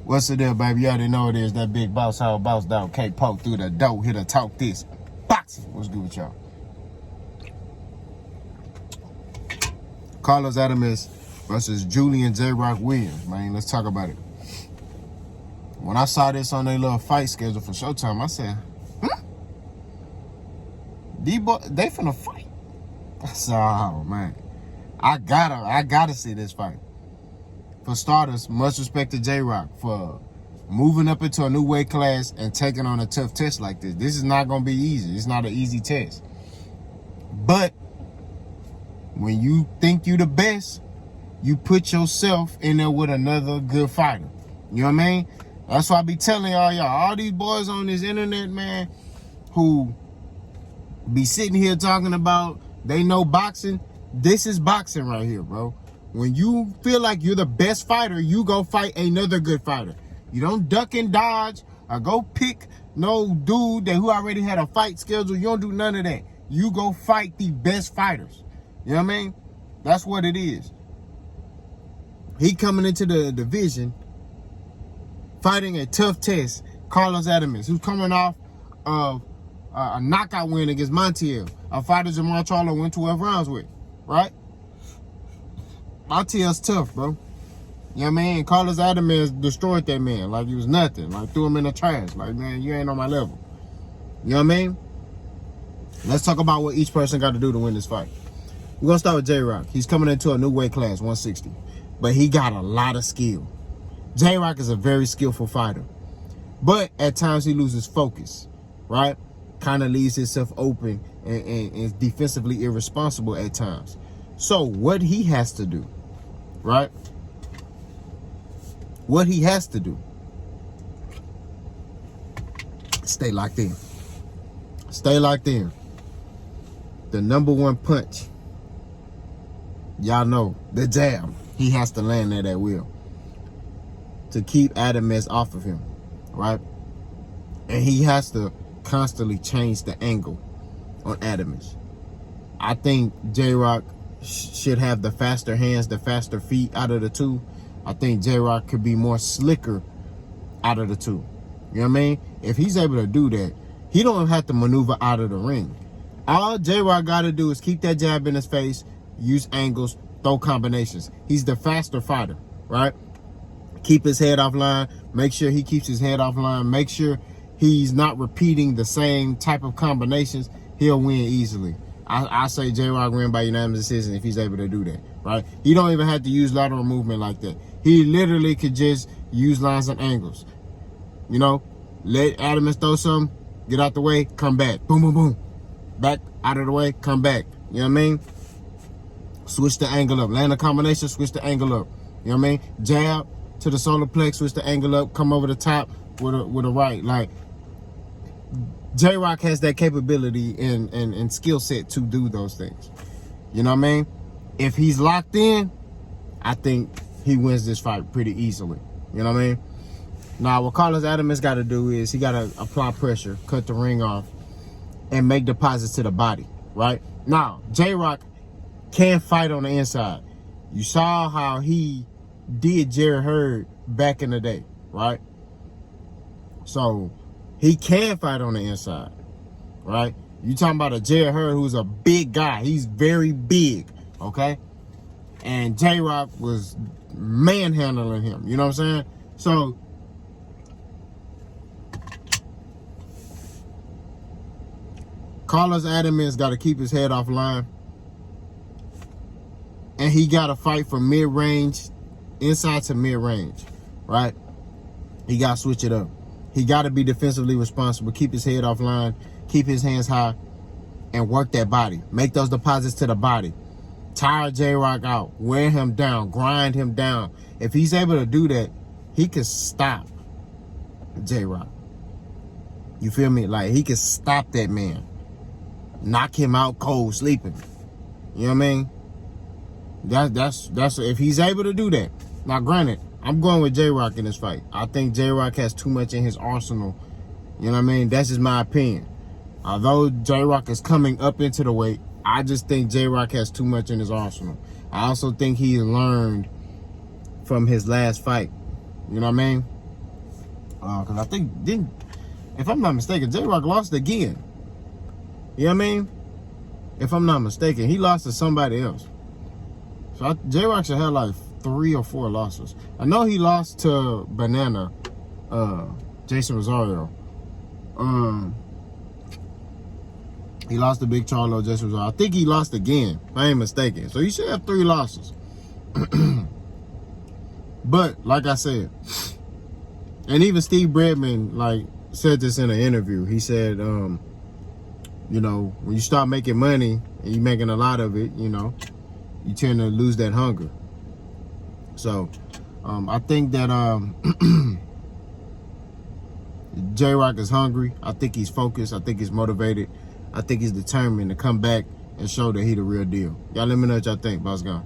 What's the deal, baby? You already know it is that big boss hog, boss dog, can't poke through the door, here to talk this. Boxing. What's good with y'all? Carlos Adames versus Julian JRock Williams, man. Let's talk about it. When I saw this on their little fight schedule for Showtime, I said, they finna fight. I said, oh, man. I gotta see this fight. For starters, much respect to JRock for moving up into a new weight class and taking on a tough test like this. This is not going to be easy. It's not an easy test. But when you think you the best, you put yourself in there with another good fighter. You know what I mean? That's why I be telling y'all, all these boys on this internet, man, who be sitting here talking about they know boxing. This is boxing right here, bro. When you feel like you're the best fighter, you go fight another good fighter. You don't duck and dodge or go pick no dude who already had a fight schedule. You don't do none of that. You go fight the best fighters. You know what I mean? That's what it is. He coming into the division, fighting a tough test, Carlos Adames, who's coming off of a knockout win against Montiel, a fighter Jamar Charlo went 12 rounds with, right? Montiel's tough, bro. You know what I mean? Carlos Adames destroyed that man like he was nothing. Like, threw him in the trash. Like, man, you ain't on my level. You know what I mean? Let's talk about what each person got to do to win this fight. We're going to start with JRock. He's coming into a new weight class, 160. But he got a lot of skill. JRock is a very skillful fighter. But at times he loses focus, right? Kind of leaves himself open and is defensively irresponsible at times. So what he has to do, right? What he has to do, stay locked in. Stay locked in. The number one punch, y'all know, the jab. He has to land that at will to keep Adames off of him, right? And he has to constantly change the angle on Adames. I think JRock should have the faster hands, the faster feet out of the two. I think JRock could be more slicker out of the two. You know what I mean? If he's able to do that, he don't have to maneuver out of the ring. All JRock got to do is keep that jab in his face, use angles, throw combinations. He's the faster fighter, right? Keep his head offline. Make sure he keeps his head offline. Make sure he's not repeating the same type of combinations. He'll win easily. I say JRock win by unanimous decision if he's able to do that, right? He don't even have to use lateral movement like that. He literally could just use lines and angles. You know, let Adames throw something, get out the way, come back. Boom, boom, boom. Back, out of the way, come back. You know what I mean? Switch the angle up. Land a combination, switch the angle up. You know what I mean? Jab to the solar plex, switch the angle up, come over the top with a right. Like, JRock has that capability and skill set to do those things. You know what I mean? If he's locked in, I think he wins this fight pretty easily. You know what I mean? Now, what Carlos Adames got to do is he got to apply pressure, cut the ring off, and make deposits to the body, right? Now, JRock can fight on the inside. You saw how he did Jerry Hurd back in the day, right? So he can fight on the inside, right? You talking about a Jerry Hurd who's a big guy. He's very big, okay? And JRock was manhandling him, you know what I'm saying? So Carlos Adames got to keep his head offline. And he got to fight from mid-range, inside to mid-range, right? He got to switch it up. He got to be defensively responsible, keep his head offline, keep his hands high, and work that body. Make those deposits to the body. Tire JRock out, wear him down, grind him down. If he's able to do that, he can stop JRock. You feel me? Like, he can stop that man. Knock him out cold, sleeping. You know what I mean? That's if he's able to do that. Now, granted, I'm going with JRock in this fight. I think JRock has too much in his arsenal. You know what I mean? That's just my opinion. Although JRock is coming up into the weight, I just think JRock has too much in his arsenal. I also think he learned from his last fight. You know what I mean? Because I think, if I'm not mistaken, JRock lost again. You know what I mean? If I'm not mistaken, he lost to somebody else. So JRock should have like 3 or 4 losses. I know he lost to Banana, Jason Rosario. He lost to Big Charlo, Jason Rosario. I think he lost again, if I ain't mistaken. So he should have 3 losses. But like I said, and even Steve Bredman like said this in an interview. He said, you know, when you start making money and you're making a lot of it, you know, you tend to lose that hunger. So I think that JRock is hungry. I think he's focused. I think he's motivated. I think he's determined to come back and show that he the real deal. Y'all let me know what y'all think. Boss gone.